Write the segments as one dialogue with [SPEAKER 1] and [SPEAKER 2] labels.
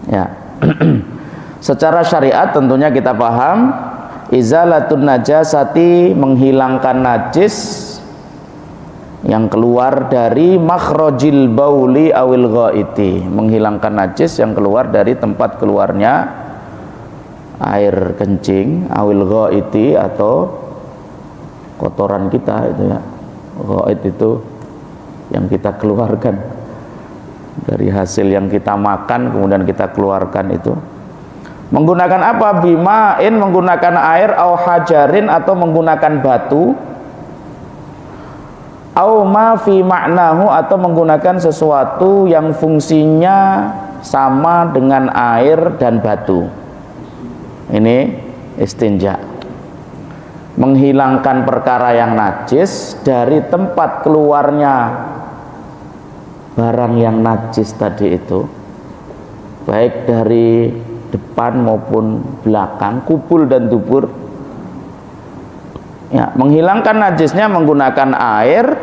[SPEAKER 1] Ya. Secara syariat tentunya kita paham izalatun najasati, menghilangkan najis yang keluar dari makhrajil bauli awil ghaiti, menghilangkan najis yang keluar dari tempat keluarnya air kencing awil ghaiti atau kotoran kita itu ya. Ghaid itu yang kita keluarkan dari hasil yang kita makan kemudian kita keluarkan itu. Menggunakan apa? Bimain, menggunakan air, au hajarin, atau menggunakan batu, au ma fi ma'nahu, atau menggunakan sesuatu yang fungsinya sama dengan air dan batu. Ini istinja, menghilangkan perkara yang najis dari tempat keluarnya barang yang najis tadi itu, baik dari depan maupun belakang, kupul dan dubur. Ya, menghilangkan najisnya menggunakan air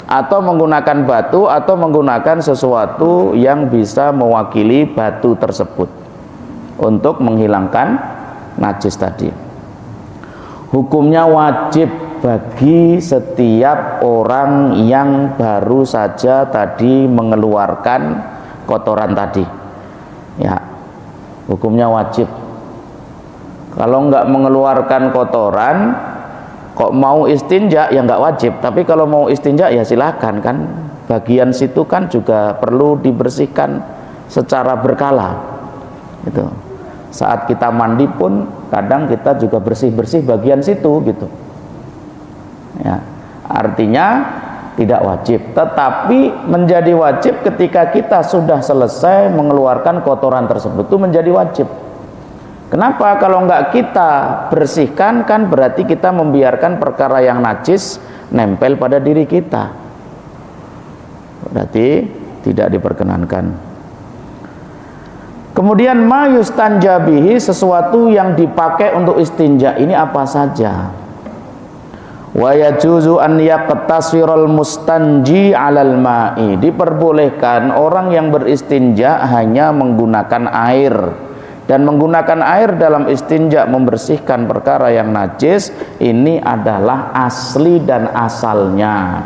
[SPEAKER 1] atau menggunakan batu atau menggunakan sesuatu yang bisa mewakili batu tersebut untuk menghilangkan najis tadi. Hukumnya wajib bagi setiap orang yang baru saja tadi mengeluarkan kotoran tadi. Ya, hukumnya wajib. Kalau enggak mengeluarkan kotoran kok mau istinja ya enggak wajib, tapi kalau mau istinja ya silakan, kan bagian situ kan juga perlu dibersihkan secara berkala. Itu. Saat kita mandi pun kadang kita juga bersih-bersih bagian situ gitu. Ya, artinya tidak wajib, tetapi menjadi wajib ketika kita sudah selesai mengeluarkan kotoran tersebut, itu menjadi wajib. Kenapa? Kalau enggak kita bersihkan kan berarti kita membiarkan perkara yang najis nempel pada diri kita, berarti tidak diperkenankan. Kemudian ma yustanja bihi, sesuatu yang dipakai untuk istinja ini apa saja. Wa yajuzu an yaqtasirul mustanji 'alal ma'i, diperbolehkan orang yang beristinja hanya menggunakan air, dan menggunakan air dalam istinja membersihkan perkara yang najis ini adalah asli dan asalnya.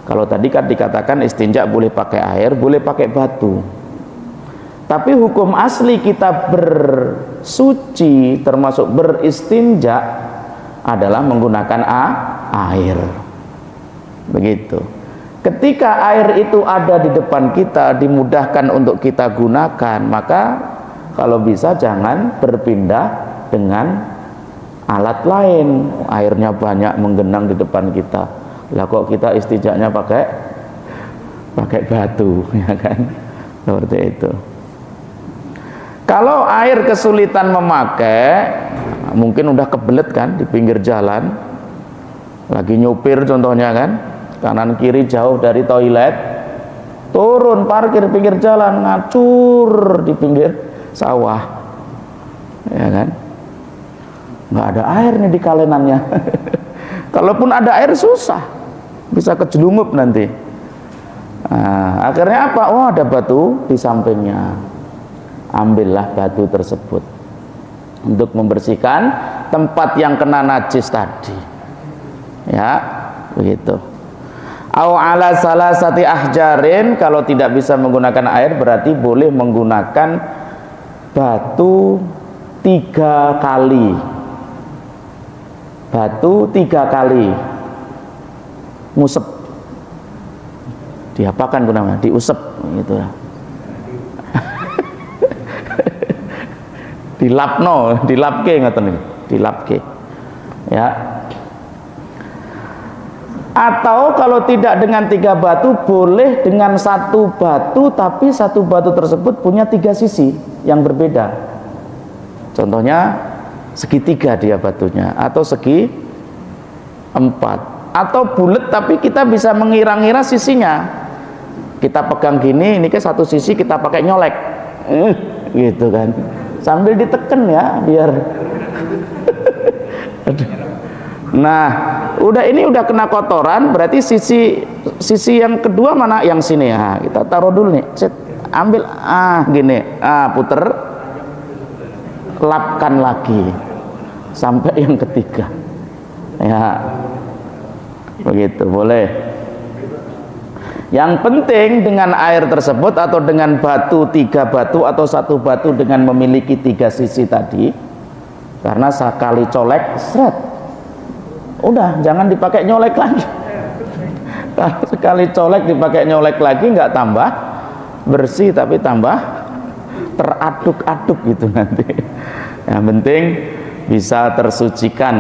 [SPEAKER 1] Kalau tadi kan dikatakan istinja boleh pakai air, boleh pakai batu. Tapi hukum asli kita bersuci termasuk beristinja adalah menggunakan air. Begitu. Ketika air itu ada di depan kita, dimudahkan untuk kita gunakan, maka kalau bisa jangan berpindah dengan alat lain. Airnya banyak menggenang di depan kita, lah kok kita istinjanya pakai batu, ya kan? Seperti itu. Kalau air kesulitan memakai, mungkin udah kebelet kan di pinggir jalan, lagi nyupir contohnya kan, kanan kiri jauh dari toilet, turun parkir pinggir jalan, ngacur di pinggir sawah, ya kan, nggak ada air nih di kalenannya. Kalaupun ada air susah, bisa kejelungup nanti. Nah, akhirnya apa? Oh, ada batu di sampingnya, ambillah batu tersebut untuk membersihkan tempat yang kena najis tadi. Ya, begitu. Au ala salasati ahjarin, kalau tidak bisa menggunakan air berarti boleh menggunakan batu 3 kali. Batu 3 kali. Ngusep. Diapakan namanya? Diusep gitu ya. dilapke ngoten iki, dilapke. Ya. Atau kalau tidak dengan 3 batu, boleh dengan 1 batu, tapi 1 batu tersebut punya 3 sisi yang berbeda. Contohnya segitiga dia batunya, atau segi 4, atau bulat tapi kita bisa mengira-ngira sisinya. Kita pegang gini, ini ke satu sisi kita pakai nyolek, gitu kan, sambil diteken ya biar. Nah, ini udah kena kotoran, berarti sisi yang kedua mana? Yang sini ya. Kita taruh dulu nih. Cet. ambil gini, puter, lapkan lagi sampai yang ketiga. Ya, begitu boleh. Yang penting dengan air tersebut atau dengan batu, 3 batu atau 1 batu dengan memiliki 3 sisi tadi, karena sekali colek seret, udah jangan dipakai nyolek lagi. Kalau sekali colek dipakai nyolek lagi nggak tambah bersih tapi tambah teraduk-aduk gitu nanti. Yang penting bisa tersucikan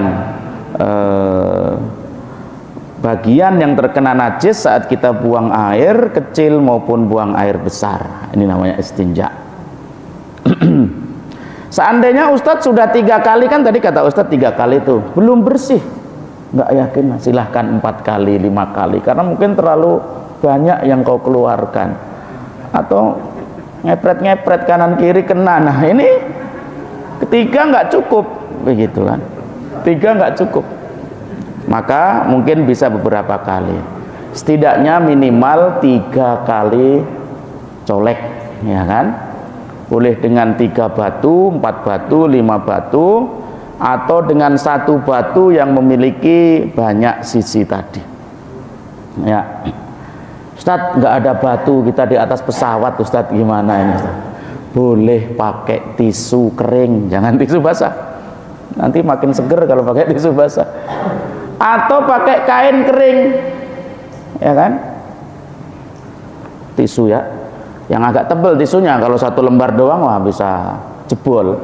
[SPEAKER 1] bagian yang terkena najis saat kita buang air kecil maupun buang air besar. Ini namanya istinja. Seandainya Ustadz sudah 3 kali, kan tadi kata Ustadz 3 kali itu belum bersih, nggak yakin, silahkan 4 kali, 5 kali, karena mungkin terlalu banyak yang kau keluarkan, atau ngepret-ngepret kanan kiri kena. Nah ini ketiga nggak cukup, begitu kan? 3 nggak cukup, maka mungkin bisa beberapa kali, setidaknya minimal 3 kali colek, ya kan? Boleh dengan 3 batu, 4 batu, 5 batu, atau dengan 1 batu yang memiliki banyak sisi tadi. Ya, Ustadz nggak ada batu, kita di atas pesawat, Ustadz gimana ini? Boleh pakai tisu kering, jangan tisu basah. Nanti makin seger kalau pakai tisu basah. Atau pakai kain kering, ya kan? Tisu ya, yang agak tebal tisunya. Kalau 1 lembar doang wah bisa jebol.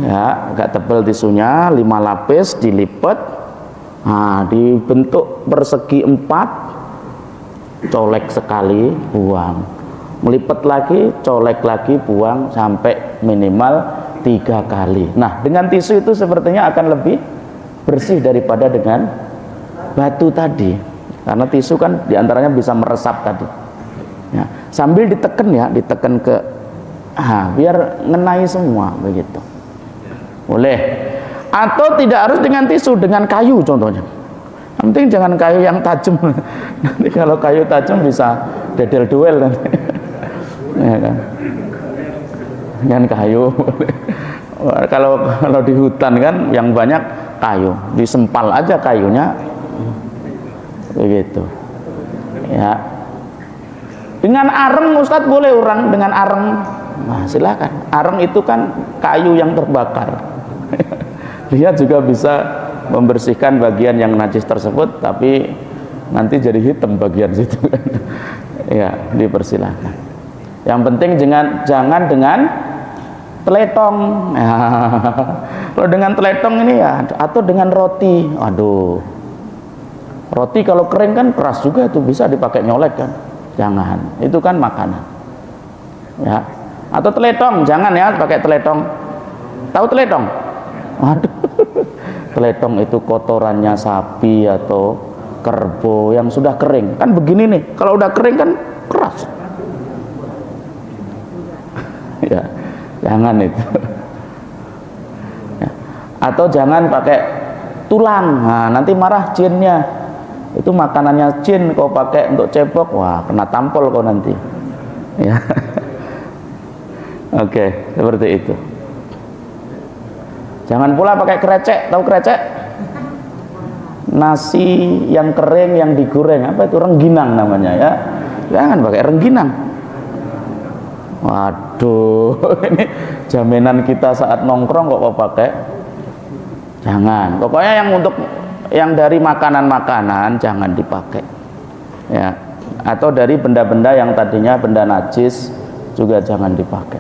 [SPEAKER 1] Ya, agak tebal tisunya, 5 lapis dilipat, dibentuk persegi 4, colek sekali, buang, melipat lagi, colek lagi, buang, sampai minimal 3 kali. Nah, dengan tisu itu sepertinya akan lebih bersih daripada dengan batu tadi, karena tisu kan diantaranya bisa meresap tadi. Ya, sambil diteken ya, diteken ke, biar ngenai semua, begitu. Boleh. Atau tidak harus dengan tisu, dengan kayu contohnya. Yang penting jangan kayu yang tajam. Nanti kalau kayu tajam bisa dedel duel nanti. Ya kan? Dengan kayu. Kalau di hutan kan yang banyak kayu, disempal aja kayunya, begitu. Ya. Dengan areng Ustadz boleh orang dengan areng. Nah, silakan. Areng itu kan kayu yang terbakar. Dia juga bisa membersihkan bagian yang najis tersebut, tapi nanti jadi hitam bagian situ. Ya, dipersilahkan. Yang penting jangan dengan teletong. Ya. Kalau dengan teletong ini ya, atau dengan roti. Aduh, roti kalau kering kan keras juga, itu bisa dipakai nyolek kan. Jangan, itu kan makanan. Ya. Atau teletong, jangan ya pakai teletong. Tahu teletong? Waduh, teletong itu kotorannya sapi atau kerbau yang sudah kering. Kan begini nih, kalau udah kering kan keras. Ya, jangan itu. Ya. Atau jangan pakai tulang. Nah, nanti marah jinnya. Itu makanannya jin, kau pakai untuk cebok, wah kena tampol kau nanti. Ya. Oke, seperti itu. Jangan pula pakai krecek, tahu krecek? Nasi yang kering yang digoreng, apa itu, rengginang namanya ya. Jangan pakai rengginang. Waduh, ini jaminan kita saat nongkrong kok pakai. Jangan. Pokoknya yang dari makanan-makanan jangan dipakai. Ya. Atau dari benda-benda yang tadinya benda najis juga jangan dipakai.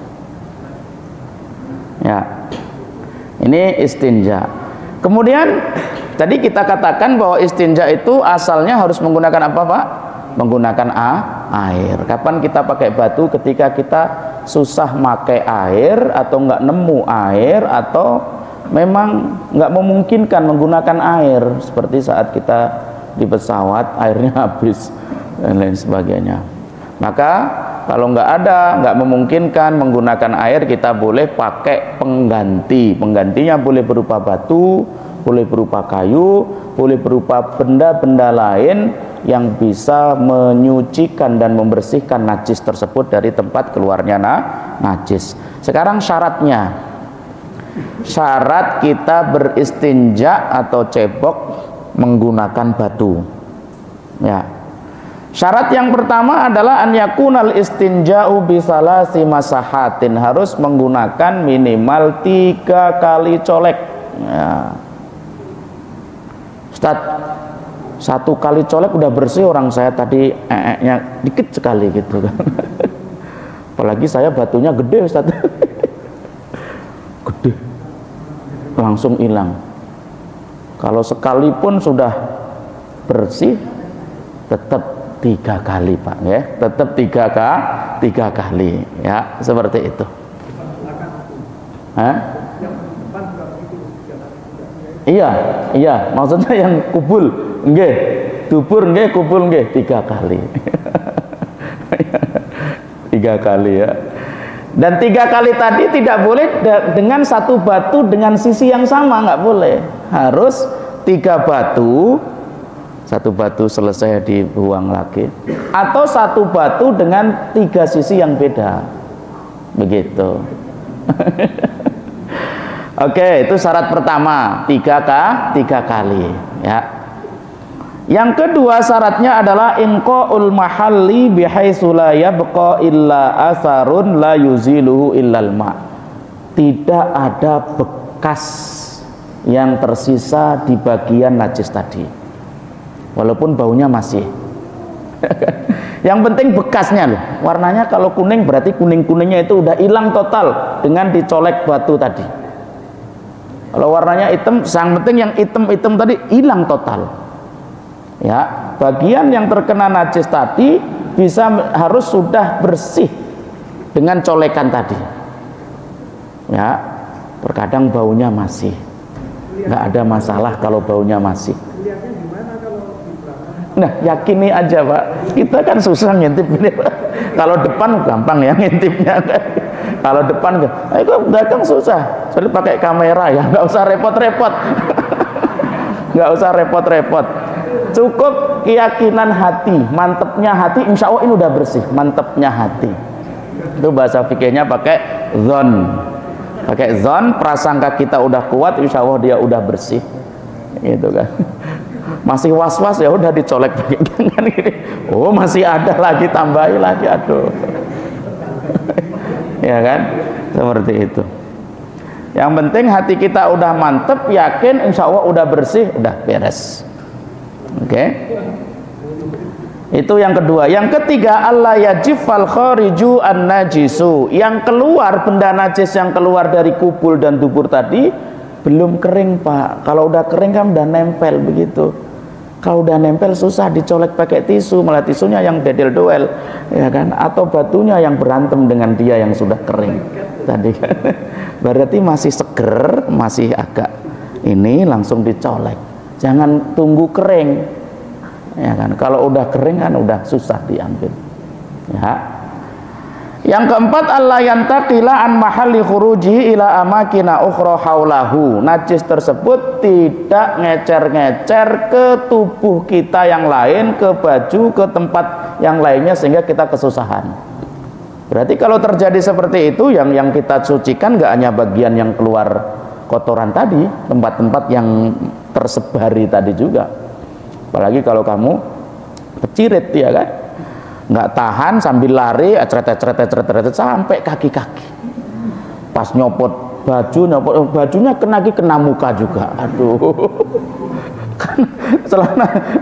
[SPEAKER 1] Ya. Ini istinja. Kemudian tadi kita katakan bahwa istinja itu asalnya harus menggunakan apa, Pak? Menggunakan air. Kapan kita pakai batu? Ketika kita susah pakai air, atau nggak nemu air, atau memang nggak memungkinkan menggunakan air, seperti saat kita di pesawat airnya habis dan lain sebagainya. Maka kalau nggak memungkinkan menggunakan air, kita boleh pakai pengganti. Penggantinya boleh berupa batu, boleh berupa kayu, boleh berupa benda-benda lain yang bisa menyucikan dan membersihkan najis tersebut dari tempat keluarnya najis. Sekarang syaratnya, syarat kita beristinja atau cebok menggunakan batu. Ya. Syarat yang pertama adalah an yakunal istinja'u bisalasi masahatin, harus menggunakan minimal 3 kali colek. Ya. Ustaz, 1 kali colek udah bersih, orang saya tadi nya dikit sekali gitu kan. Apalagi saya batunya gede Ustaz. Gede. Langsung hilang. Kalau sekalipun sudah bersih tetap 3 kali Pak ya, tetap 3 kali ya, seperti itu. Hah? Iya, maksudnya yang kubul nggih, dubur nggih, kubul nggih 3 kali. 3 kali ya. Dan 3 kali tadi tidak boleh dengan 1 batu dengan sisi yang sama, nggak boleh. Harus 3 batu, 1 batu selesai dibuang lagi, atau 1 batu dengan 3 sisi yang beda, begitu. Oke, itu syarat pertama, 3 kali ya. Yang kedua syaratnya adalah inqaul mahalli bihaitsu la yabqa illa asarun la yuziluhu illal ma. Tidak ada bekas yang tersisa di bagian najis tadi, walaupun baunya masih. Yang penting bekasnya loh. Warnanya kalau kuning berarti kuning-kuningnya itu udah hilang total dengan dicolek batu tadi. Kalau warnanya hitam, yang penting yang hitam-hitam tadi hilang total. Ya, bagian yang terkena najis tadi harus sudah bersih dengan colekan tadi. Ya, terkadang baunya masih. Nggak ada masalah kalau baunya masih. Nah, yakini aja Pak, kita kan susah ngintip ini Pak. Kalau depan gampang ya ngintipnya. Kalau depan itu belakang susah, soalnya pakai kamera ya, nggak usah repot-repot. Nggak usah repot-repot, cukup keyakinan hati, mantepnya hati, insya Allah ini udah bersih. Mantepnya hati itu bahasa fikihnya pakai zon, prasangka kita udah kuat, insya Allah dia udah bersih gitu kan. Masih was-was ya udah dicolek pakai tangan gini. Oh masih ada lagi, tambahi lagi, aduh. Ya kan, seperti itu. Yang penting hati kita udah mantep, yakin, insya Allah udah bersih, udah beres. Oke. Itu yang kedua. Yang ketiga, Allah yajifal khariju an najisu. Yang keluar, benda najis yang keluar dari kubul dan dubur tadi belum kering Pak. Kalau udah kering kan udah nempel begitu. Kalau udah nempel susah dicolek pakai tisu, malah tisunya yang dedel-doel, ya kan? Atau batunya yang berantem dengan dia yang sudah kering tadi. Berarti masih seger, masih agak ini, langsung dicolek. Jangan tunggu kering, ya kan? Kalau udah kering kan udah susah diambil. Ya. Yang keempat, Allah yantaqila an mahalli khuruji ila amakina ukhra haulahu. Najis tersebut tidak ngecer-ngecer ke tubuh kita yang lain, ke baju, ke tempat yang lainnya sehingga kita kesusahan. Berarti kalau terjadi seperti itu, yang kita sucikan nggak hanya bagian yang keluar kotoran tadi, tempat-tempat yang tersebari tadi juga. Apalagi kalau kamu pecirit ya kan, nggak tahan sambil lari ceret sampai kaki-kaki, pas nyopot bajunya kena muka juga, aduh. Kan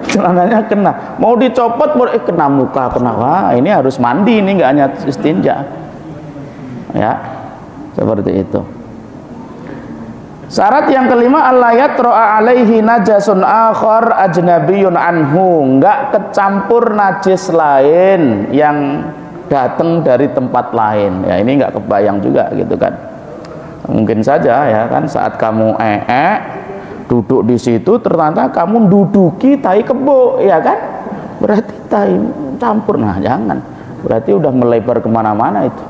[SPEAKER 1] celananya kena, mau dicopot kena muka, wah ini harus mandi, ini nggak hanya istinja ya, seperti itu. Syarat yang kelima, Allah yatro'a alaihi najasun akhar ajnabiyun anhu. Enggak kecampur najis lain yang datang dari tempat lain. Ya ini enggak kebayang juga gitu kan. Mungkin saja ya kan saat kamu duduk di situ ternyata kamu duduki tai kebo, ya kan? Berarti tai campur. Nah jangan. Berarti udah melebar kemana-mana itu.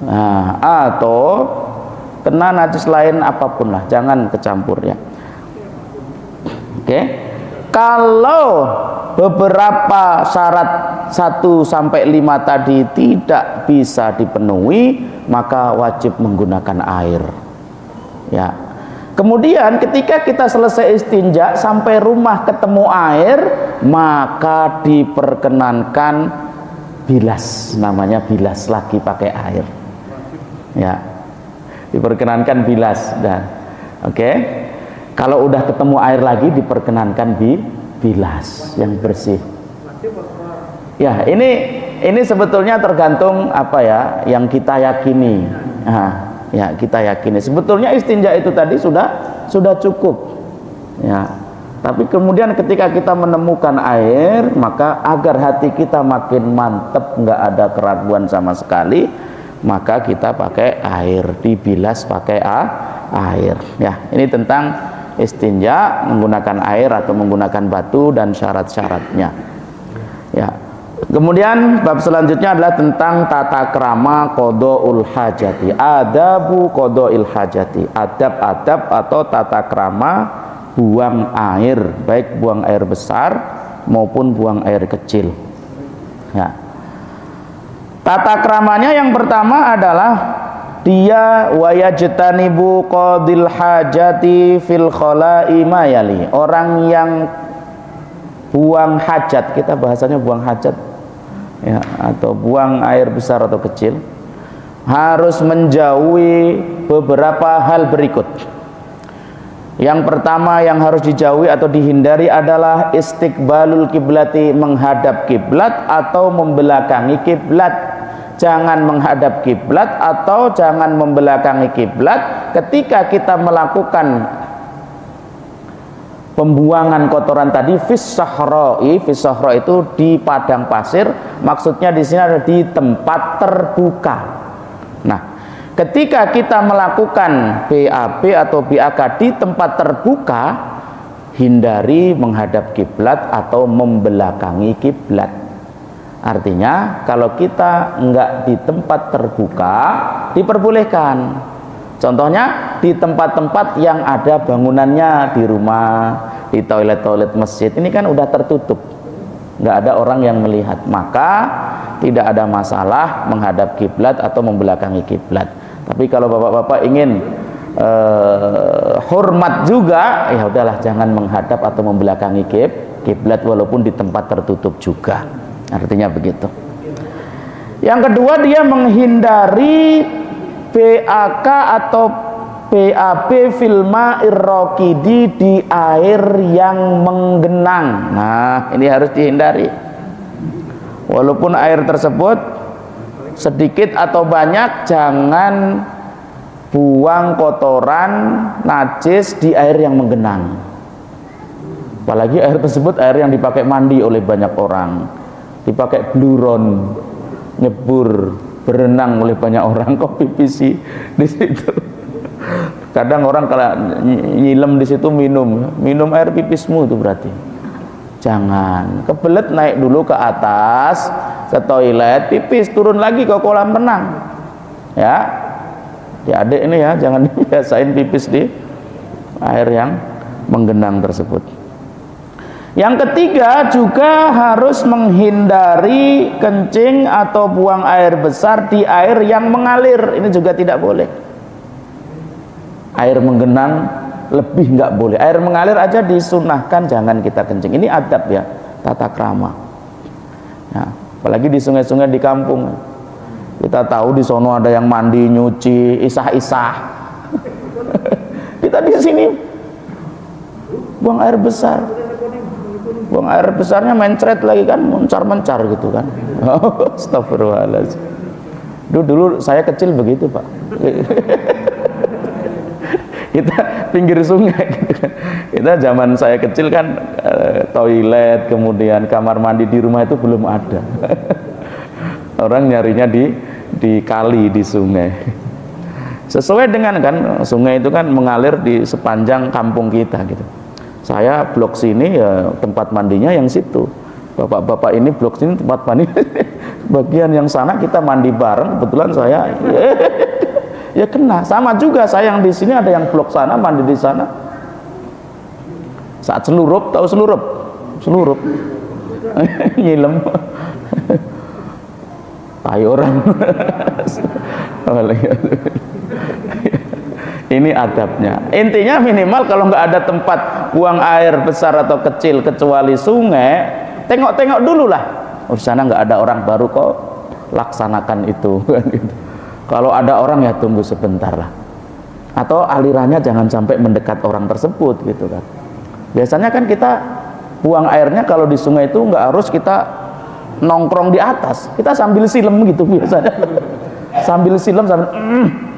[SPEAKER 1] Nah, atau kena najis lain apapun lah, jangan kecampur ya. Oke. Kalau beberapa syarat 1 sampai 5 tadi tidak bisa dipenuhi, maka wajib menggunakan air. Ya. Kemudian ketika kita selesai istinja sampai rumah ketemu air, maka diperkenankan bilas, namanya bilas lagi pakai air. Ya. Diperkenankan bilas dan oke. Kalau udah ketemu air lagi diperkenankan bilas yang bersih. Ya, ini sebetulnya tergantung apa ya yang kita yakini. Nah, ya kita yakini. Sebetulnya istinja itu tadi sudah cukup. Ya. Tapi kemudian ketika kita menemukan air, maka agar hati kita makin mantep, nggak ada keraguan sama sekali, maka kita pakai air, dibilas pakai air. Ya, ini tentang istinja menggunakan air atau menggunakan batu dan syarat-syaratnya. Ya. Kemudian bab selanjutnya adalah tentang tata krama qadaul hajati. Adabu qadail hajati. Adab-adab atau tata krama buang air, baik buang air besar maupun buang air kecil. Ya. Tata kramanya yang pertama adalah dia wayajtanibu qadil hajati fil khala'i mayali. Orang yang buang hajat, kita bahasanya buang hajat ya, atau buang air besar atau kecil, harus menjauhi beberapa hal berikut. Yang pertama yang harus dijauhi atau dihindari adalah istiqbalul kiblati, menghadap kiblat atau membelakangi kiblat. Jangan menghadap kiblat atau jangan membelakangi kiblat ketika kita melakukan pembuangan kotoran tadi fis sahra'i. Fis sahra itu di padang pasir, maksudnya di sini ada di tempat terbuka. Nah, ketika kita melakukan BAB atau BAK di tempat terbuka, hindari menghadap kiblat atau membelakangi kiblat. Artinya kalau kita enggak di tempat terbuka diperbolehkan. Contohnya di tempat-tempat yang ada bangunannya, di rumah, di toilet-toilet masjid, ini kan udah tertutup, enggak ada orang yang melihat, maka tidak ada masalah menghadap kiblat atau membelakangi kiblat. Tapi kalau bapak-bapak ingin hormat juga, ya udahlah jangan menghadap atau membelakangi kiblat walaupun di tempat tertutup juga. Artinya begitu. Yang kedua, dia menghindari BAK atau BAB filma irrokidi, di air yang menggenang. Nah, ini harus dihindari. Walaupun air tersebut sedikit atau banyak, jangan buang kotoran najis di air yang menggenang. Apalagi air tersebut air yang dipakai mandi oleh banyak orang, dipakai bluron, nyebur, berenang oleh banyak orang, kok pipis di situ. Kadang orang kalau nyilem di situ minum air pipismu, itu berarti jangan. Kebelet naik dulu ke atas ke toilet, pipis, turun lagi ke kolam renang. Ya, adik ini ya, jangan dibiasain pipis di air yang menggenang tersebut. Yang ketiga juga harus menghindari kencing atau buang air besar di air yang mengalir. Ini juga tidak boleh. Air menggenang lebih nggak boleh. Air mengalir aja disunahkan jangan kita kencing. Ini adab ya, tata krama. Ya, apalagi di sungai-sungai di kampung. Kita tahu di sono ada yang mandi, nyuci, isah-isah. Kita di sini buang air besar. Buang air besarnya mencret lagi kan, mencar-mencar gitu kan. Astagfirullahaladzim. Dulu saya kecil begitu Pak. Kita pinggir sungai gitu kan. Kita zaman saya kecil kan toilet, kemudian kamar mandi di rumah itu belum ada. Orang nyarinya di kali, di sungai. Sesuai dengan kan sungai itu kan mengalir di sepanjang kampung kita gitu. Saya blok sini ya tempat mandinya yang situ. Bapak-bapak ini blok sini tempat mandi. Bagian yang sana kita mandi bareng. Kebetulan saya ya kena. Sama juga saya yang di sini ada yang blok sana mandi di sana. Saat selurup, tahu selurup? seluruh nyilem tai orang. Ini adabnya. Intinya minimal kalau nggak ada tempat buang air besar atau kecil kecuali sungai, tengok-tengok dulu lah. Oh, di sana nggak ada orang, baru kok laksanakan itu. Kalau ada orang ya tunggu sebentar lah. Atau alirannya jangan sampai mendekat orang tersebut gitu kan. Biasanya kan kita buang airnya kalau di sungai itu nggak harus kita nongkrong di atas, kita sambil silem gitu biasanya. Sambil silem sambil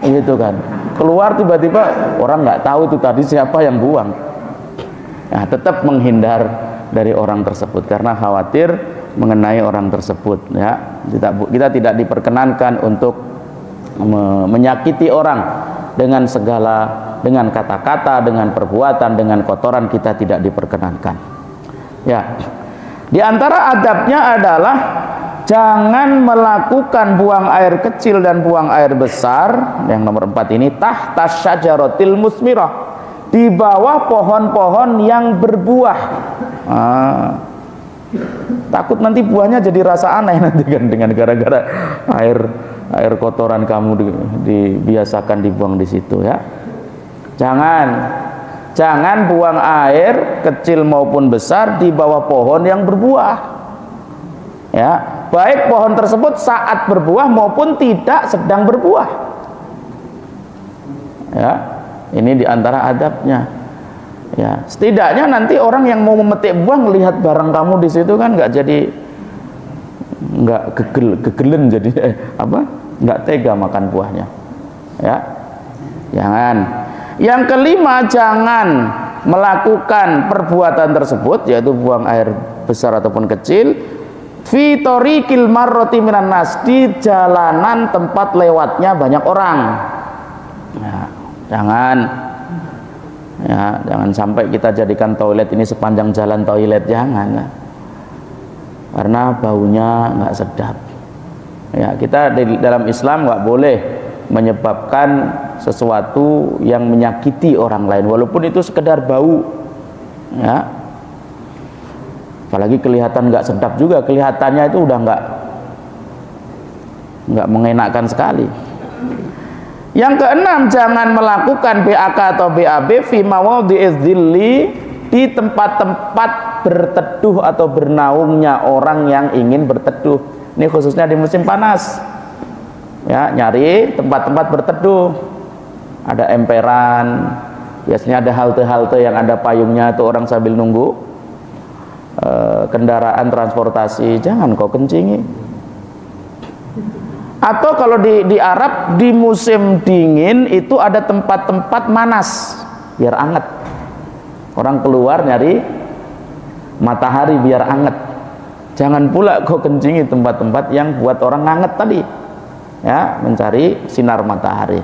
[SPEAKER 1] gitu kan. Keluar tiba-tiba orang nggak tahu itu tadi siapa yang buang. Nah, tetap menghindar dari orang tersebut karena khawatir mengenai orang tersebut ya. Kita tidak diperkenankan untuk menyakiti orang dengan dengan kata-kata, dengan perbuatan, dengan kotoran, kita tidak diperkenankan. Ya. Di antara adabnya adalah jangan melakukan buang air kecil dan buang air besar. Yang nomor 4 ini tahta syajaratil musmirah, di bawah pohon-pohon yang berbuah. Takut nanti buahnya jadi rasa aneh nanti kan, dengan gara-gara air kotoran kamu dibiasakan dibuang di situ ya. Jangan buang air kecil maupun besar di bawah pohon yang berbuah. Ya, baik pohon tersebut saat berbuah maupun tidak sedang berbuah. Ya, ini diantara adabnya. Ya, setidaknya nanti orang yang mau memetik buah melihat barang kamu di situ kan nggak gegelen jadi nggak tega makan buahnya. Ya, jangan. Yang kelima, jangan melakukan perbuatan tersebut, yaitu buang air besar ataupun kecil, fi tariqil marrati minan nas, di jalanan tempat lewatnya banyak orang. Ya, jangan sampai kita jadikan toilet ini sepanjang jalan toilet, jangan. Karena baunya nggak sedap. Ya, kita dalam Islam nggak boleh menyebabkan sesuatu yang menyakiti orang lain walaupun itu sekedar bau ya, apalagi kelihatan nggak sedap juga, kelihatannya itu udah nggak mengenakkan sekali. Yang keenam, jangan melakukan BAK atau BAB fi mawadhi'iz dzilli, di tempat-tempat berteduh atau bernaungnya orang yang ingin berteduh. Ini khususnya di musim panas ya, nyari tempat-tempat berteduh. Ada emperan, biasanya ada halte-halte yang ada payungnya, itu orang sambil nunggu kendaraan transportasi, jangan kau kencingi. Atau kalau di Arab di musim dingin itu ada tempat-tempat manas biar anget, orang keluar nyari matahari biar anget. Jangan pula kau kencingi tempat-tempat yang buat orang anget tadi ya, mencari sinar matahari.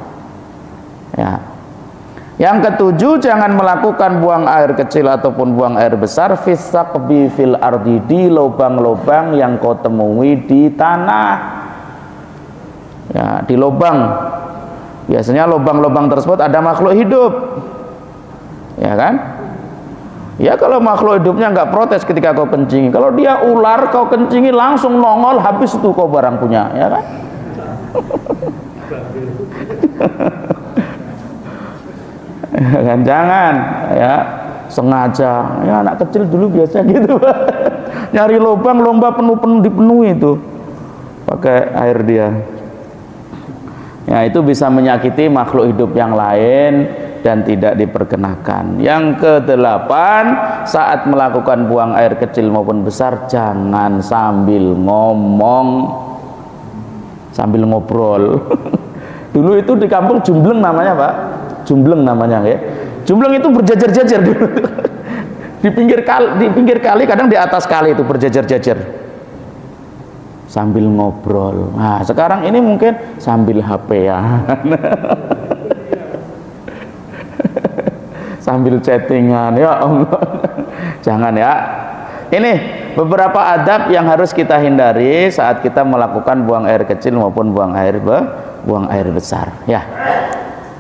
[SPEAKER 1] Ya. Yang ketujuh, jangan melakukan buang air kecil ataupun buang air besar fisaqbi fil ardi, di lubang-lubang yang kau temui di tanah. Ya, di lubang. Biasanya lubang-lubang tersebut ada makhluk hidup. Ya kan? Ya, kalau makhluk hidupnya nggak protes ketika kau kencingi. Kalau dia ular kau kencingi langsung nongol, habis itu kau barang punya, ya kan? Jangan ya sengaja ya, anak kecil dulu biasa gitu nyari lubang lomba penuh dipenuhi itu pakai air dia ya, itu bisa menyakiti makhluk hidup yang lain dan tidak diperkenakan. Yang kedelapan, saat melakukan buang air kecil maupun besar jangan sambil ngomong, sambil ngobrol. Dulu itu di kampung jumbleng namanya, Pak. Jumbleng namanya ya. Jumbleng itu berjajar-jajar dulu. Di pinggir kali, kadang di atas kali itu berjajar-jajar. Sambil ngobrol. Nah, sekarang ini mungkin sambil HP-an. Sambil chattingan, ya Allah. Jangan ya. Ini beberapa adab yang harus kita hindari saat kita melakukan buang air kecil maupun buang air besar ya.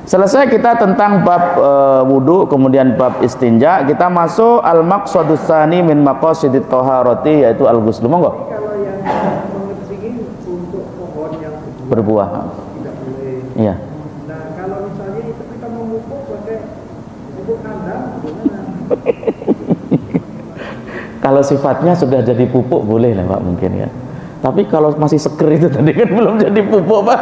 [SPEAKER 1] Selesai kita tentang bab wudu, kemudian bab istinja, kita masuk al-maqsadus tsani min maqasidit thaharati, yaitu al-ghusl. Monggo.
[SPEAKER 2] Kalau yang mengerjingin untuk pohon yang
[SPEAKER 1] Berbuah.
[SPEAKER 2] tidak boleh.
[SPEAKER 1] Iya.
[SPEAKER 2] Nah, kalau misalnya itu kita memupuk pakai pupuk kandang, gimana?
[SPEAKER 1] Kalau sifatnya sudah jadi pupuk boleh lah Pak mungkin ya. Tapi kalau masih seger itu tadi kan belum jadi pupuk Pak.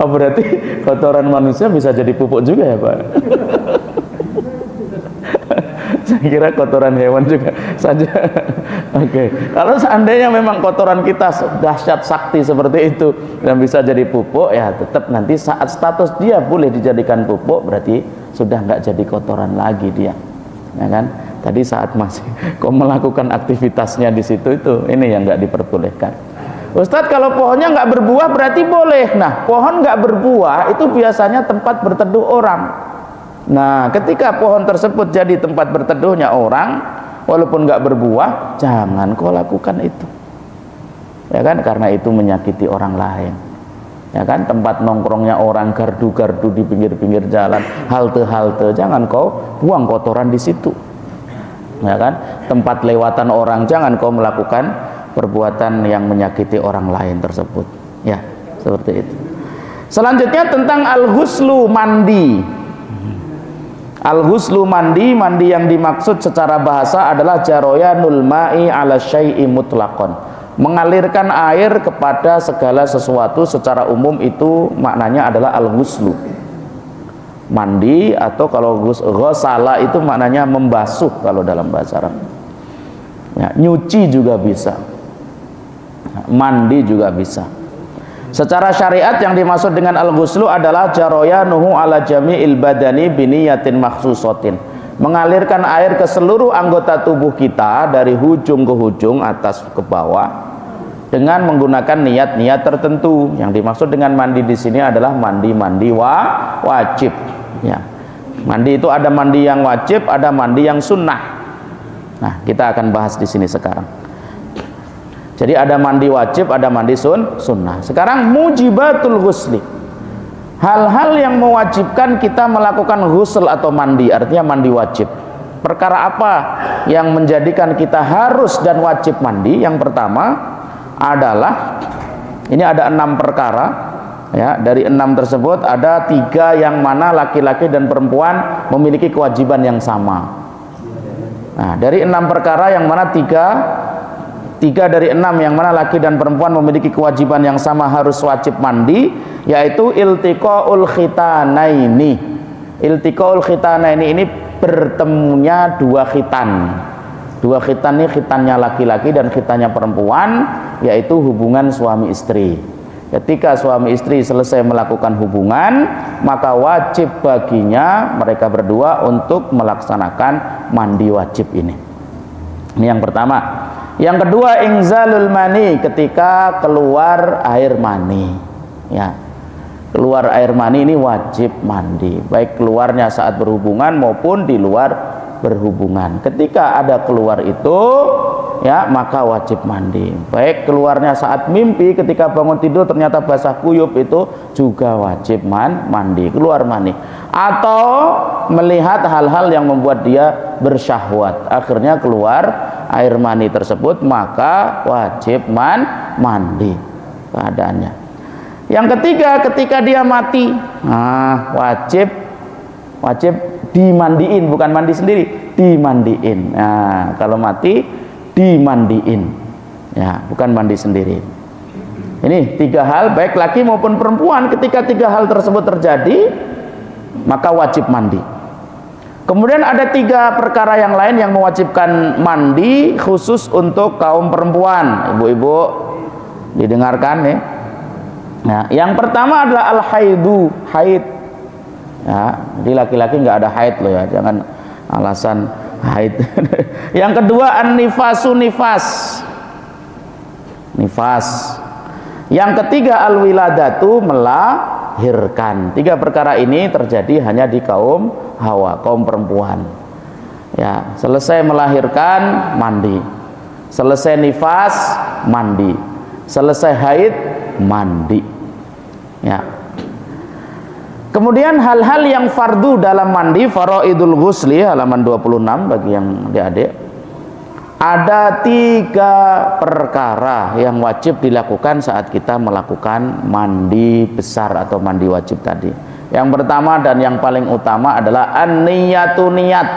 [SPEAKER 1] Oh, berarti kotoran manusia bisa jadi pupuk juga ya Pak? Saya kira kotoran hewan juga saja. Oke. Kalau seandainya memang kotoran kita dahsyat sakti seperti itu dan bisa jadi pupuk, ya tetap nanti saat status dia boleh dijadikan pupuk, berarti sudah nggak jadi kotoran lagi dia, ya kan? Tadi saat masih kok melakukan aktivitasnya di situ, itu ini yang nggak diperbolehkan. Ustadz, kalau pohonnya nggak berbuah berarti boleh. Nah, pohon nggak berbuah itu biasanya tempat berteduh orang. Nah, ketika pohon tersebut jadi tempat berteduhnya orang, walaupun nggak berbuah, jangan kau lakukan itu, ya kan? Karena itu menyakiti orang lain, ya kan? Tempat nongkrongnya orang, gardu-gardu di pinggir-pinggir jalan, halte-halte, jangan kau buang kotoran di situ, ya kan? Tempat lewatan orang, jangan kau melakukan perbuatan yang menyakiti orang lain tersebut, ya, seperti itu. Selanjutnya tentang al-ghuslu, mandi. Al-ghuslu, mandi. Mandi yang dimaksud secara bahasa adalah jaroyanul ma'i ala syai'i mutlaqan, mengalirkan air kepada segala sesuatu secara umum, itu maknanya adalah al-ghuslu, mandi. Atau kalau ghusala itu maknanya membasuh kalau dalam bahasa Arab, ya, nyuci juga bisa, mandi juga bisa. Secara syariat yang dimaksud dengan al-ghuslu adalah jaroyanuhu ala jami'il badani biniyatin makhsusatin, mengalirkan air ke seluruh anggota tubuh kita dari hujung ke hujung, atas ke bawah, dengan menggunakan niat-niat tertentu. Yang dimaksud dengan mandi di sini adalah mandi wajib, ya. Mandi itu ada mandi yang wajib, ada mandi yang sunnah. Nah, kita akan bahas di sini sekarang. Jadi ada mandi wajib, ada mandi sunnah. Sekarang mujibatul ghusli, hal-hal yang mewajibkan kita melakukan ghusl atau mandi, artinya mandi wajib. Perkara apa yang menjadikan kita harus dan wajib mandi? Yang pertama adalah, ini ada 6 perkara, ya. Dari 6 tersebut ada 3 yang mana laki-laki dan perempuan memiliki kewajiban yang sama. Nah, dari 6 perkara yang mana 3 dari 6 yang mana laki dan perempuan memiliki kewajiban yang sama, harus wajib mandi, yaitu iltiqaul khitanaini. Iltiqaul khitanaini ini bertemunya 2 khitan. 2 khitan ini khitannya laki-laki dan khitannya perempuan, yaitu hubungan suami istri. Ketika suami istri selesai melakukan hubungan, maka wajib baginya mereka berdua untuk melaksanakan mandi wajib ini. Ini yang pertama. Yang kedua, inzalul mani, ketika keluar air mani, ya. Keluar air mani ini wajib mandi, baik keluarnya saat berhubungan maupun di luar berhubungan. Ketika ada keluar itu, ya, maka wajib mandi. Baik keluarnya saat mimpi, ketika bangun tidur ternyata basah kuyup, itu juga wajib mandi, keluar mani. Atau melihat hal-hal yang membuat dia bersyahwat, akhirnya keluar air mani tersebut, maka wajib mandi keadaannya. Yang ketiga, ketika dia mati, nah, wajib dimandiin, bukan mandi sendiri, dimandiin. Nah, kalau mati dimandiin, ya, bukan mandi sendiri. Ini 3 hal, baik laki maupun perempuan. Ketika 3 hal tersebut terjadi, maka wajib mandi. Kemudian ada 3 perkara yang lain yang mewajibkan mandi khusus untuk kaum perempuan. Ibu-ibu didengarkan ya. Nah, yang pertama adalah al-haidu, haid. Ya, jadi laki-laki nggak ada haid loh ya, jangan alasan haid. Yang kedua an-nifasu, nifas. Yang ketiga al-wiladatu, melahirkan. 3 perkara ini terjadi hanya di kaum Hawa, kaum perempuan. Ya, selesai melahirkan mandi, selesai nifas mandi, selesai haid mandi. Ya. Kemudian hal-hal yang fardu dalam mandi, faraidul ghusli, halaman 26 bagi yang adik-adik. Ada 3 perkara yang wajib dilakukan saat kita melakukan mandi besar atau mandi wajib tadi. Yang pertama dan yang paling utama adalah an-niyatu, niat.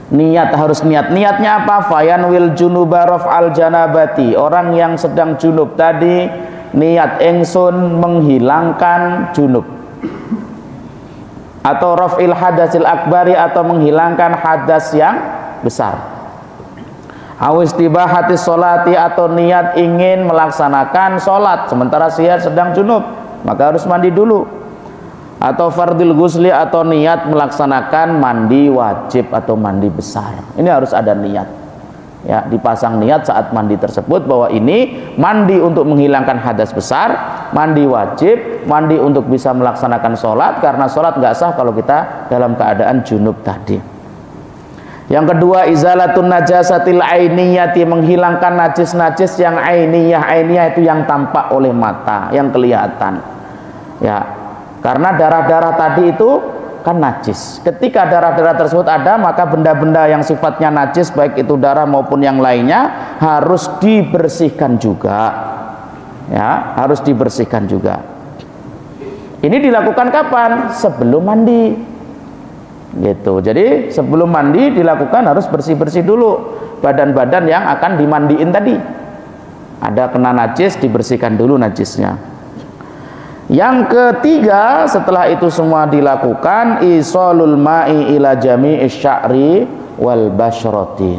[SPEAKER 1] Niat, harus niat. Niatnya apa? Fayanwil junuba raf'al janabati. Orang yang sedang junub tadi niat ingsun menghilangkan junub, atau raf'il hadasil akbari, atau menghilangkan hadas yang besar. Awistibahati sholati, atau niat ingin melaksanakan sholat sementara dia sedang junub, maka harus mandi dulu. Atau fardil ghusli, atau niat melaksanakan mandi wajib atau mandi besar. Ini harus ada niat. Ya, dipasang niat saat mandi tersebut bahwa ini mandi untuk menghilangkan hadas besar, mandi wajib, mandi untuk bisa melaksanakan sholat, karena sholat nggak sah kalau kita dalam keadaan junub tadi. Yang kedua, izalatun najasatil ainiyati, menghilangkan najis-najis yang ainiyah. Ainiyah itu yang tampak oleh mata, yang kelihatan. Ya, karena darah-darah tadi itu kan najis. Ketika darah-darah tersebut ada, maka benda-benda yang sifatnya najis, baik itu darah maupun yang lainnya, harus dibersihkan juga. Ya, harus dibersihkan juga. Ini dilakukan kapan? Sebelum mandi. Gitu. Jadi sebelum mandi dilakukan harus bersih-bersih dulu badan-badan yang akan dimandiin tadi. Ada kena najis, dibersihkan dulu najisnya. Yang ketiga, setelah itu semua dilakukan, isolul ma'i ila jami'i sya'ri wal basyrati,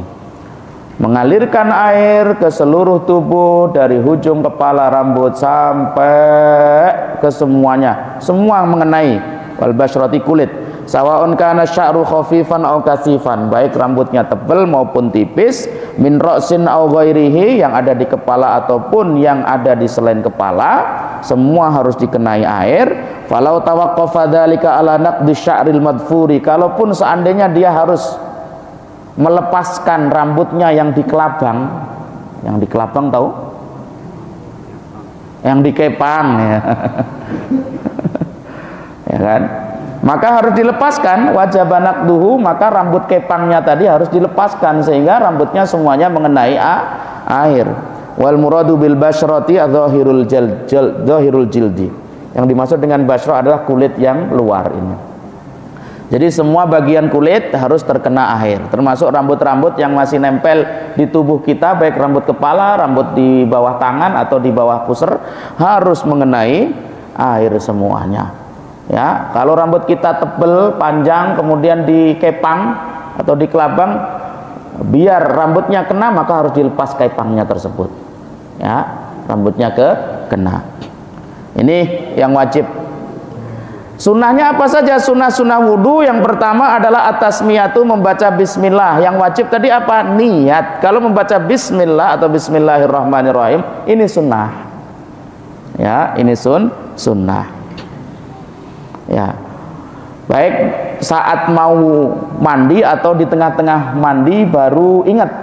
[SPEAKER 1] mengalirkan air ke seluruh tubuh dari ujung kepala rambut sampai ke semuanya, semua mengenai wal basyrati, kulit. Sawaun kana sya'ru khafifan aw kasifan, baik rambutnya tebal maupun tipis, min ra'sin aw ghairihi, yang ada di kepala ataupun yang ada di selain kepala, semua harus dikenai air. Falau tawaqqafa dzalika ala naqdi sya'ril madfuri, kalaupun seandainya dia harus melepaskan rambutnya yang dikelabang, yang dikelabang tahu? Yang dikepang ya. Ya kan? Maka harus dilepaskan, wajib naqduhu, maka rambut kepangnya tadi harus dilepaskan sehingga rambutnya semuanya mengenai air. Wal muradu bil basyrati adzahirul jildi. Yang dimaksud dengan basyrah adalah kulit yang luar ini. Jadi semua bagian kulit harus terkena air, termasuk rambut-rambut yang masih nempel di tubuh kita, baik rambut kepala, rambut di bawah tangan atau di bawah pusar, harus mengenai air semuanya. Ya, kalau rambut kita tebel, panjang, kemudian dikepang atau dikelabang, biar rambutnya kena maka harus dilepas kepangnya tersebut. Ya, rambutnya kena. Ini yang wajib. Sunnahnya apa saja? Sunnah-sunnah wudhu yang pertama adalah atasmiyatu, membaca bismillah. Yang wajib tadi apa? Niat. Kalau membaca bismillah atau bismillahirrahmanirrahim, ini sunnah. Ya, ini sunnah. Ya, baik saat mau mandi atau di tengah-tengah mandi baru ingat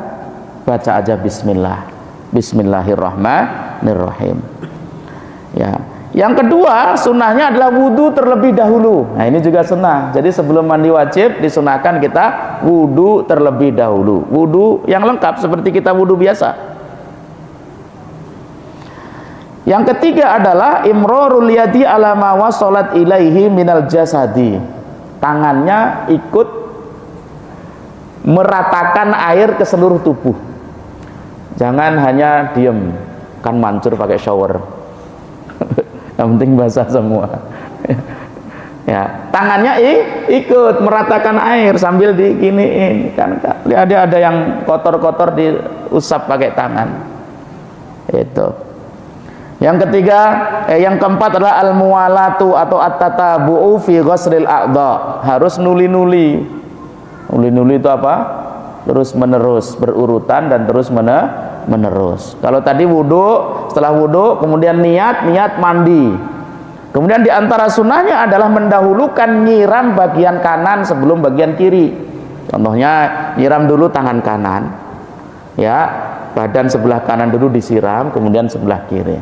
[SPEAKER 1] baca aja bismillah, bismillahirrahmanirrahim. Ya, yang kedua sunnahnya adalah wudhu terlebih dahulu. Nah, ini juga sunnah. Jadi sebelum mandi wajib disunahkan kita wudhu terlebih dahulu, wudhu yang lengkap seperti kita wudhu biasa. Yang ketiga adalah imrarul yadi ala ma wasalat ilaihi minal jasadi. Tangannya ikut meratakan air ke seluruh tubuh. Jangan hanya diem, kan mancur pakai shower. Yang penting basah semua. Ya, tangannya ikut meratakan air sambil diginiin. Kan ada yang kotor-kotor diusap pakai tangan. Itu. Yang ketiga, yang keempat adalah al-muwalatu atau at-tatabu'u fi ghusril a'dha. Harus nuli-nuli. Nuli-nuli itu apa? Terus menerus, berurutan dan terus menerus. Kalau tadi wudhu, setelah wudhu kemudian niat mandi. Kemudian diantara sunnahnya adalah mendahulukan nyiram bagian kanan sebelum bagian kiri. Contohnya nyiram dulu tangan kanan. Ya, badan sebelah kanan dulu disiram, kemudian sebelah kiri.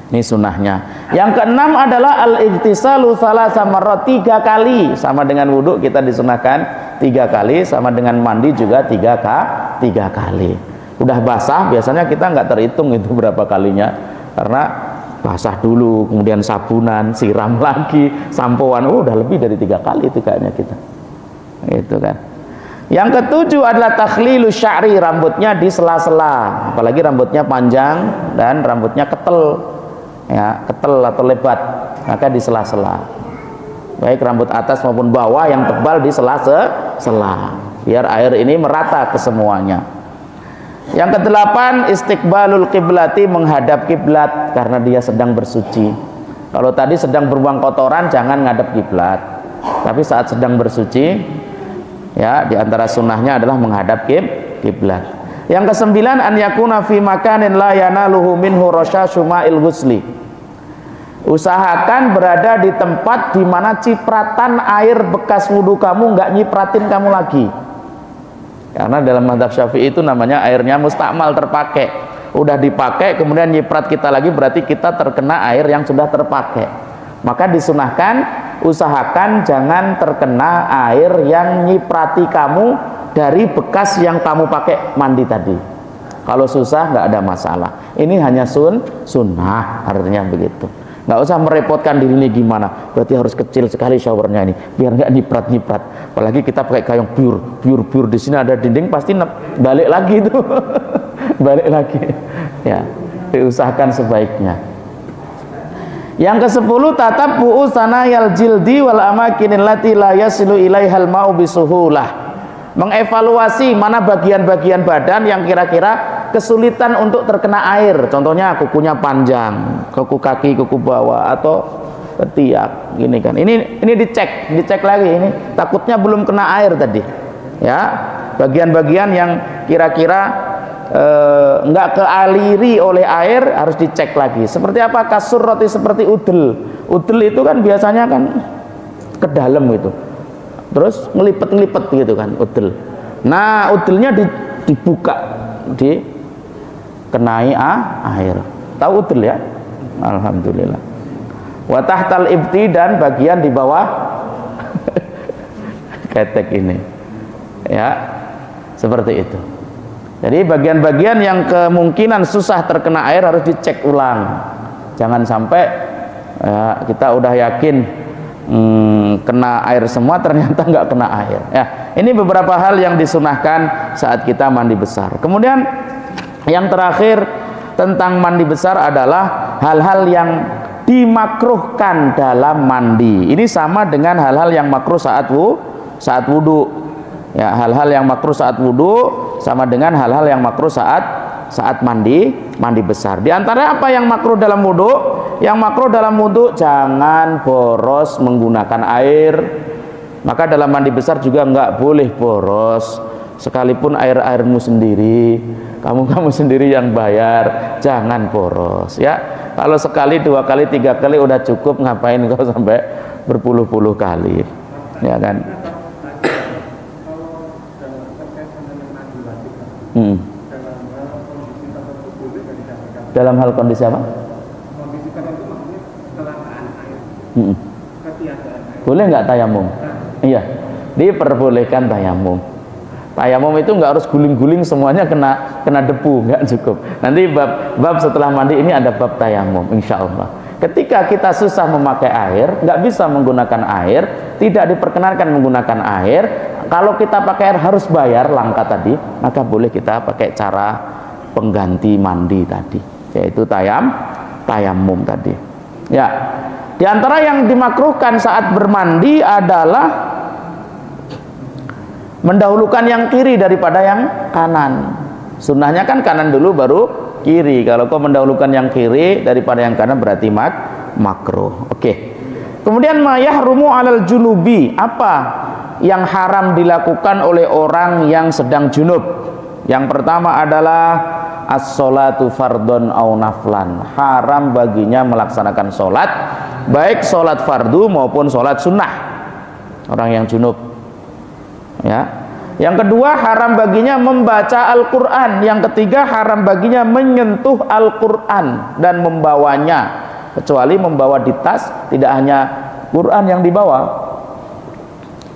[SPEAKER 1] Ini sunnahnya. Yang keenam adalah al-ightisalu thalatha marrat, 3 kali. Sama dengan wudhu kita disunahkan 3 kali, sama dengan mandi juga 3 kali. Udah basah biasanya kita nggak terhitung itu berapa kalinya, karena basah dulu, kemudian sabunan, siram lagi, sampoan, udah lebih dari 3 kali itu kayaknya kita. Itu kan. Yang ketujuh adalah takhlilu sya'ri, rambutnya di sela-sela, apalagi rambutnya panjang dan rambutnya ketel. Ya, ketel atau lebat, maka di sela-sela, baik rambut atas maupun bawah yang tebal di sela-sela, biar air ini merata ke semuanya. Yang kedelapan, istiqbalul qiblati, menghadap kiblat karena dia sedang bersuci. Kalau tadi sedang berbuang kotoran jangan ngadep kiblat, tapi saat sedang bersuci, ya, diantara sunnahnya adalah menghadap kiblat. Yang kesembilan, an yakuna fi makanin la yanaluhu minhu rasyashu ma'il ghusli. Usahakan berada di tempat di mana cipratan air bekas wudhu kamu nggak nyipratin kamu lagi. Karena dalam mazhab Syafi'i itu namanya airnya mustakmal, terpakai. Udah dipakai kemudian nyiprat kita lagi, berarti kita terkena air yang sudah terpakai. Maka disunahkan usahakan jangan terkena air yang nyiprati kamu dari bekas yang kamu pakai mandi tadi. Kalau susah nggak ada masalah. Ini hanya sunnah, artinya begitu. Nggak usah merepotkan diri ini gimana. Berarti harus kecil sekali showernya ini, biar nggak nyiprat. Apalagi kita pakai kayong pure di sini ada dinding, pasti balik lagi itu, balik lagi. Ya, diusahakan sebaiknya. Yang ke-10, tatabbu'u sanayal jildi wal amakinil lati la yasilu ilaihal ma'u bisuhulah. Mengevaluasi mana bagian-bagian badan yang kira-kira kesulitan untuk terkena air. Contohnya kukunya panjang, kuku kaki, kuku bawah, atau ketiak, gini kan. Ini dicek lagi. Ini takutnya belum kena air tadi. Ya, bagian-bagian yang kira-kira enggak kealiri oleh air harus dicek lagi. Seperti apa? Kasur roti, seperti udel. Udel itu kan biasanya kan ke dalam gitu. Terus ngelipet gitu kan udel. Nah, udelnya dibuka, dikenai air. Tahu udel ya? Alhamdulillah. Wa tahtal ibti, dan bagian di bawah ketek ini. Ya, seperti itu. Jadi bagian-bagian yang kemungkinan susah terkena air harus dicek ulang. Jangan sampai ya, kita udah yakin kena air semua, ternyata nggak kena air. Ya, ini beberapa hal yang disunahkan saat kita mandi besar. Kemudian yang terakhir tentang mandi besar adalah hal-hal yang dimakruhkan dalam mandi. Ini sama dengan hal-hal yang makruh saat wudhu. Ya, hal-hal yang makruh saat wudhu sama dengan hal-hal yang makruh saat mandi besar. Di antara apa yang makruh dalam wudhu? Yang makruh dalam wudhu, jangan boros menggunakan air. Maka dalam mandi besar juga nggak boleh boros. Sekalipun airmu sendiri, kamu sendiri yang bayar, jangan boros. Ya, kalau sekali, 2 kali, 3 kali udah cukup, ngapain kau sampai berpuluh-puluh kali? Ya kan? Dalam hal kondisi apa? Boleh nggak tayamum? Iya, diperbolehkan tayamum. Tayamum itu nggak harus guling-guling semuanya kena debu, nggak cukup. Nanti bab setelah mandi ini ada bab tayamum, insya Allah. Ketika kita susah memakai air, nggak bisa menggunakan air, tidak diperkenankan menggunakan air. Kalau kita pakai air harus bayar, langka tadi, maka boleh kita pakai cara pengganti mandi tadi, yaitu tayamum tadi. Ya. Di antara yang dimakruhkan saat bermandi adalah mendahulukan yang kiri daripada yang kanan. Sunnahnya kan kanan dulu baru kiri. Kalau kau mendahulukan yang kiri daripada yang kanan berarti makruh. Oke. Kemudian ma yahrumu alal junubi, apa yang haram dilakukan oleh orang yang sedang junub? Yang pertama adalah as-sholatu fardhon au naflan. Haram baginya melaksanakan sholat, baik sholat fardu maupun sholat sunnah. Orang yang junub, ya. Yang kedua, haram baginya membaca Al-Quran. Yang ketiga, haram baginya menyentuh Al-Quran dan membawanya, kecuali membawa di tas, tidak hanya Quran yang dibawa,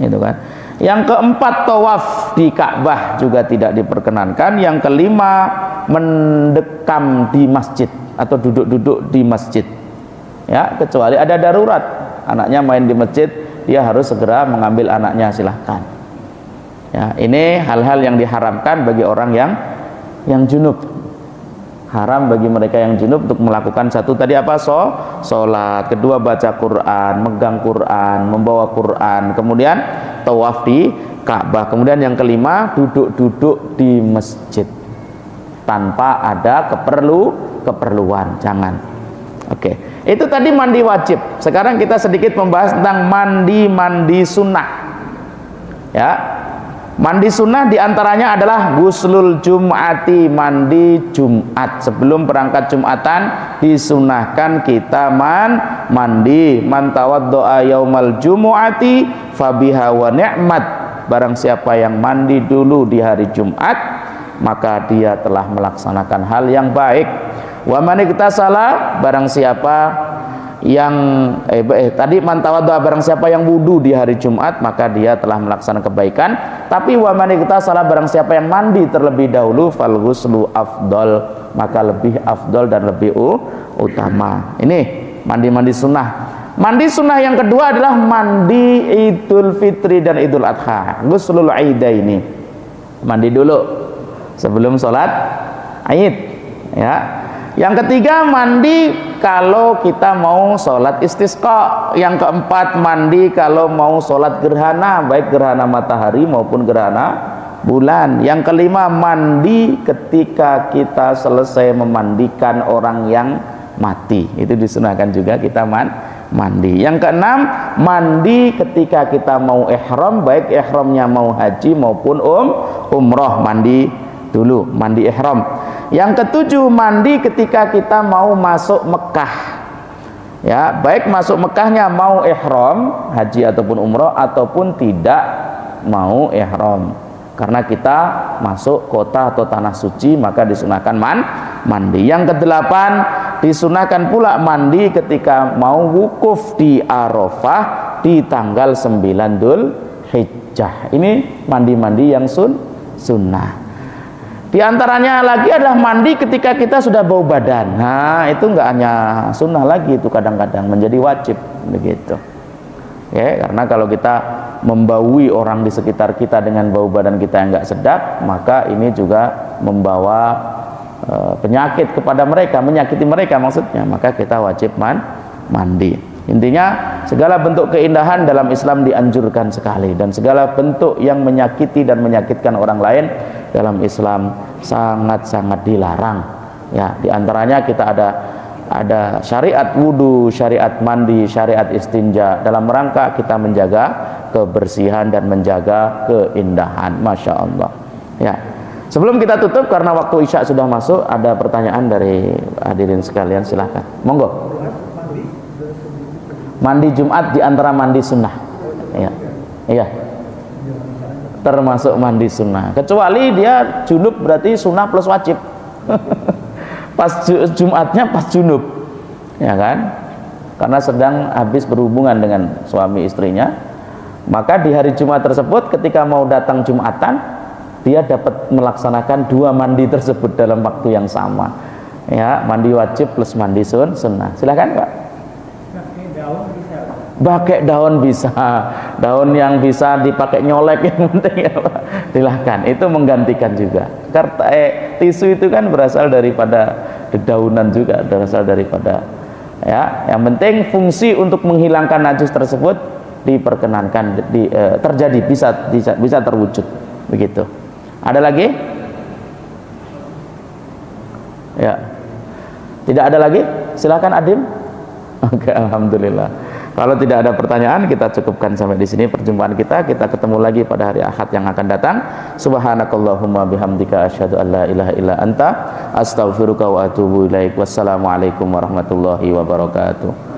[SPEAKER 1] gitu kan. Yang keempat, tawaf di Ka'bah juga tidak diperkenankan. Yang kelima, mendekam di masjid atau duduk-duduk di masjid, ya, kecuali ada darurat, anaknya main di masjid, dia harus segera mengambil anaknya, silahkan. Ya, ini hal-hal yang diharamkan bagi orang yang junub. Haram bagi mereka yang junub untuk melakukan satu tadi apa? Sholat, kedua baca Quran, megang Quran, membawa Quran, kemudian tawaf di Ka'bah, kemudian yang kelima duduk-duduk di masjid tanpa ada keperluan, jangan. Oke, itu tadi mandi wajib. Sekarang kita sedikit membahas tentang mandi sunnah. Ya, mandi sunnah diantaranya adalah guslul jum'ati, mandi Jumat. Sebelum berangkat Jumatan disunahkan kita mandi. Man tawaddo'a yaumal jumu'ati fabiha wa ni'mat. Barang siapa yang mandi dulu di hari Jumat, maka dia telah melaksanakan hal yang baik. Wa man iktasala, barang siapa yang tadi man tawaddo'a, barang siapa yang wudu di hari Jumat, maka dia telah melaksanakan kebaikan. Tapi wa man iktasala, barang siapa yang mandi terlebih dahulu, fal ghuslu afdal, maka lebih afdal dan lebih utama. Ini mandi sunnah. Mandi sunnah yang kedua adalah mandi Idul Fitri dan Idul Adha, ghuslul aidaini. Mandi dulu sebelum sholat Aid, ya. Yang ketiga, mandi kalau kita mau sholat istisqa. Yang keempat, mandi kalau mau sholat gerhana, baik gerhana matahari maupun gerhana bulan. Yang kelima, mandi ketika kita selesai memandikan orang yang mati. Itu disunahkan juga kita mandi. Yang keenam, mandi ketika kita mau ihram, baik ihramnya mau haji maupun umroh, mandi dulu, mandi ihram. Yang ketujuh, mandi ketika kita mau masuk Mekah, ya, baik masuk Mekahnya mau ihram haji ataupun umroh, ataupun tidak mau ihram, karena kita masuk kota atau tanah suci, maka disunahkan mandi. Yang kedelapan, disunahkan pula mandi ketika mau wukuf di Arafah di tanggal 9 Dzulhijjah. Ini mandi-mandi yang sunnah. Di antaranya lagi adalah mandi ketika kita sudah bau badan. Nah, itu enggak hanya sunnah lagi, itu kadang-kadang menjadi wajib, begitu. Ya, karena kalau kita membaui orang di sekitar kita dengan bau badan kita yang enggak sedap, maka ini juga membawa penyakit kepada mereka, menyakiti mereka maksudnya, maka kita wajib mandi. Intinya, segala bentuk keindahan dalam Islam dianjurkan sekali, dan segala bentuk yang menyakiti dan menyakitkan orang lain dalam Islam sangat-sangat dilarang. Ya, diantaranya kita ada syariat wudu, syariat mandi, syariat istinja, dalam rangka kita menjaga kebersihan dan menjaga keindahan. Masya Allah. Ya, sebelum kita tutup karena waktu Isya sudah masuk, ada pertanyaan dari hadirin sekalian, silahkan, monggo. Mandi Jumat diantara mandi sunnah, ya, iya, termasuk mandi sunnah, kecuali dia junub, berarti sunnah plus wajib. Pas Jumatnya pas junub, ya kan, karena sedang habis berhubungan dengan suami istrinya, maka di hari Jumat tersebut ketika mau datang Jumatan, dia dapat melaksanakan dua mandi tersebut dalam waktu yang sama, ya, mandi wajib plus mandi sunnah. Silahkan Pak. Pakai daun bisa, daun yang bisa dipakai nyolek, yang penting ya Pak, silahkan, itu menggantikan juga. Karena tisu itu kan berasal daripada dedaunan juga, berasal daripada, ya, yang penting fungsi untuk menghilangkan najis tersebut diperkenankan, terjadi, bisa terwujud, begitu. Ada lagi? Ya, tidak ada lagi? Silahkan Adim. Oke, alhamdulillah. Kalau tidak ada pertanyaan, kita cukupkan sampai di sini perjumpaan kita. Kita ketemu lagi pada hari Ahad yang akan datang. Subhanakallahumma bihamdika asyhadu an la ilaha illa anta astaghfiruka wa atubu ilaik. Wassalamualaikum warahmatullahi wabarakatuh.